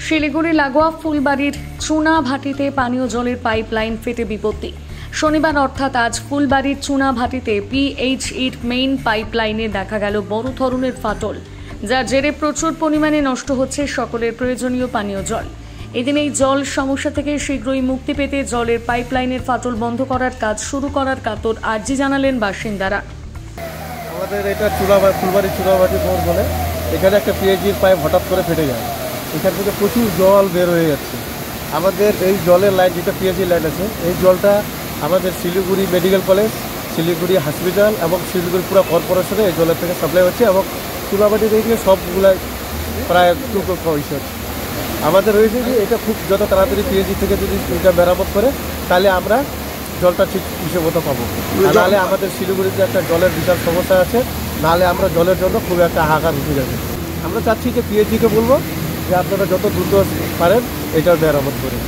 শিলিগুড়ি লাগোয়া ফুলবাড়ির চুনাভাটিতে পানীয় জলের পাইপলাইন ফেটে বিপত্তি। শনিবার অর্থাৎ আজ ফুলবাড়ির চুনাভাটিতে পিএইচইর মেইন পাইপলাইনে দেখা গেল বড় ধরনের ফাটল, যার জেরে প্রচুর পরিমাণে নষ্ট হচ্ছে সকলের প্রয়োজনীয় পানীয় জল। এদিন এই জল সমস্যা থেকে শীঘ্রই মুক্তি পেতে জলের পাইপলাইনের ফাটল বন্ধ করার কাজ শুরু করার কাতর আর্জি জানালেন বাসিন্দারা। আমাদের এটা ফুলবাড়ি চুনাভাটি মোড় বলে, এখানে একটা পিএইচইর পাইপ হঠাৎ করে ফেটে যায়। এখান থেকে প্রচুর জল বের হয়ে যাচ্ছে। আমাদের এই জলের লাইন, যেটা পিএইচই লাইন আছে, এই জলটা আমাদের Siliguri medical college, Siliguri hospital এবং শিলিগুড়ি পুরো কর্পোরেশনে এই জলের থেকে সাপ্লাই হচ্ছে এবং চুনাভাটি থেকে সবগুলাই প্রায় হচ্ছে। আমাদের রয়েছে যে এটা খুব যত তাড়াতাড়ি পিএইচই থেকে যদি এটা মেরামত করে তাহলে আমরা জলটা ঠিক হিসেবে মতো পাবো। নাহলে আমাদের শিলিগুড়িতে একটা জলের বিশাল সমস্যা আছে, নাহলে আমরা জলের জন্য খুব একটা হাহাকার উঠে যাবে। আমরা চাচ্ছি যে পিএইচইকে বলবো যে আপনারা যত দ্রুত পারেন এটার মেরামত করে।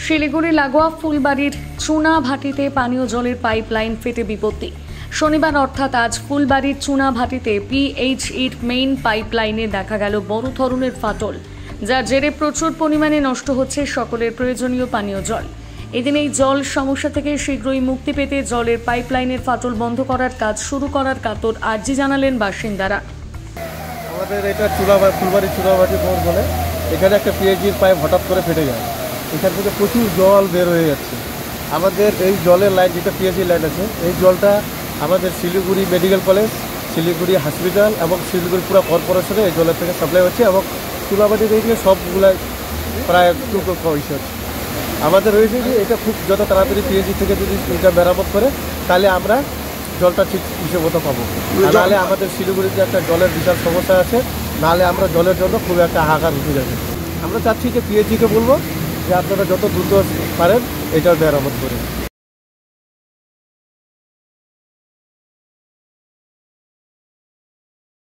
শিলিগুড়ি লাগোয়া ফুলবাড়ির চুনাভাটিতে পানীয় জলের পাইপলাইন ফেটে বিপত্তি। শনিবার অর্থাৎ আজ ফুলবাড়ির চুনাভাটিতে পিএইচইর মেইন পাইপলাইনে দেখা গেল বড় ধরনের ফাটল, যার জেরে প্রচুর পরিমাণে নষ্ট হচ্ছে সকলের প্রয়োজনীয় পানীয় জল। এদিন এই জল সমস্যা থেকে শীঘ্রই মুক্তি পেতে জলের পাইপলাইনের ফাটল বন্ধ করার কাজ শুরু করার কাতর আর্জি জানালেন বাসিন্দারা। আমাদের এটা ফুলবাড়ি চুনাভাটি মোড় বলে, এখানে একটা পিএইচইর পাইপ হঠাৎ করে ফেটে যায়। এখান থেকে প্রচুর জল বের হয়ে যাচ্ছে। আমাদের এই জলের লাইন, যেটা পিএইচই লাইন আছে, এই জলটা আমাদের Siliguri medical college, Siliguri hospital এবং শিলিগুড়ি পুরো কর্পোরেশনে এই জলের থেকে সাপ্লাই হচ্ছে এবং চুনাভাটি থেকে সবগুলাই প্রায় হচ্ছে। আমাদের রয়েছে যে এটা খুব যত তাড়াতাড়ি পিএইচই থেকে যদি এটা মেরামত করে তাহলে আমরা জলটা ঠিক হিসেবে মতো পাবো। নাহলে আমাদের শিলিগুড়িতে একটা জলের বিশাল সমস্যা আছে, নাহলে আমরা জলের জন্য খুব একটা হাহাকার উঠে যাবে। আমরা চাচ্ছি যে পিএইচইকে বলবো যে আপনারা যত দ্রুত পারেন এটার মেরামত করে।